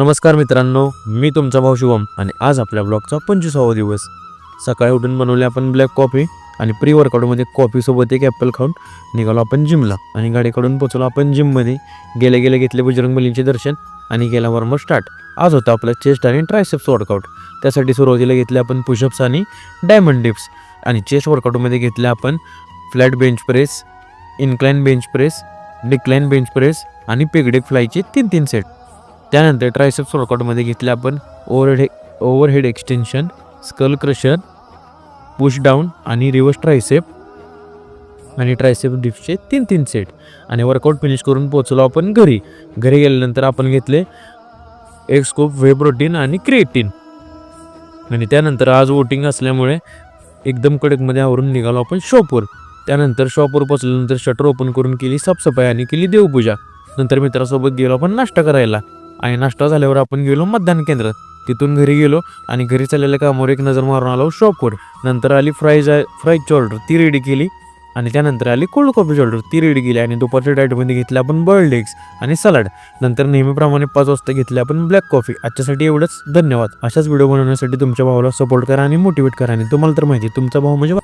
नमस्कार मित्रांनो, मी तुमचा भाऊ शुभम आणि आज आपल्या ब्लॉगचा 25वा दिवस. सकाळी उठून बनवले आपण ब्लॅक कॉफी आणि प्री वर्कआउटमध्ये कॉफीसोबत एक ॲपल खाऊन निघालो आपण जिमला आणि गाडीकडून पोचलो आपण जिममध्ये. गेले गेले घेतले बजरंग बलींचे दर्शन आणि गेला वर्म स्टार्ट. आज होता आपला चेस्ट आणि ट्रायसेप्स वर्कआउट. त्यासाठी सुरुवातीला घेतले आपण पुशअप्स आणि डायमंड डिप्स आणि चेस्ट वर्कआउटमध्ये घेतले आपण flat bench press, incline bench press, decline bench press आणि पेगडेक फ्लायचे 3 सेट. त्यानंतर ट्रायसेप्स वर्कआउटमध्ये घेतले आपण overhead extension, skull crusher, push down आणि रिव्हर्स ट्रायसेप आणि ट्रायसेप डिप्सचे 3 सेट. आणि वर्कआउट फिनिश करून पोचलो आपण घरी. गेल्यानंतर आपण घेतले एक स्कूप व्हे प्रोटीन आणि क्रिएटिन. आणि त्यानंतर आज वोटिंग असल्यामुळे एकदम कडकमध्ये आवरून निघालो आपण शॉपवर. त्यानंतर शॉपवर पोचल्यानंतर शटर ओपन करून केली साफसफाई आणि केली देवपूजा. नंतर मित्रासोबत गेलो आपण नाश्ता करायला आणि नाश्ता झाल्यावर आपण गेलो मतदान केंद्रात. तिथून घरी गेलो आणि घरी चाललेल्या कामावर एक नजर मारून आलो शॉपवर. नंतर आली फ्राईजची ऑर्डर, ती रेडी केली आणि त्यानंतर आली कोल्ड कॉफीची ऑर्डर, ती रेडी केली. आणि दुपारच्या डाएटमध्ये घेतले आपण बॉइल्ड एग्स आणि सलाड. नंतर नेहमीप्रमाणे 5 वाजता घेतले आपण ब्लॅक कॉफी. आजच्यासाठी एवढंच. धन्यवाद. अशाच व्हिडिओ बनवण्यासाठी तुमच्या भावाला सपोर्ट करा आणि मोटिवेट करा. आणि तुम्हाला तर माहिती तुमचा भाऊ म्हणजे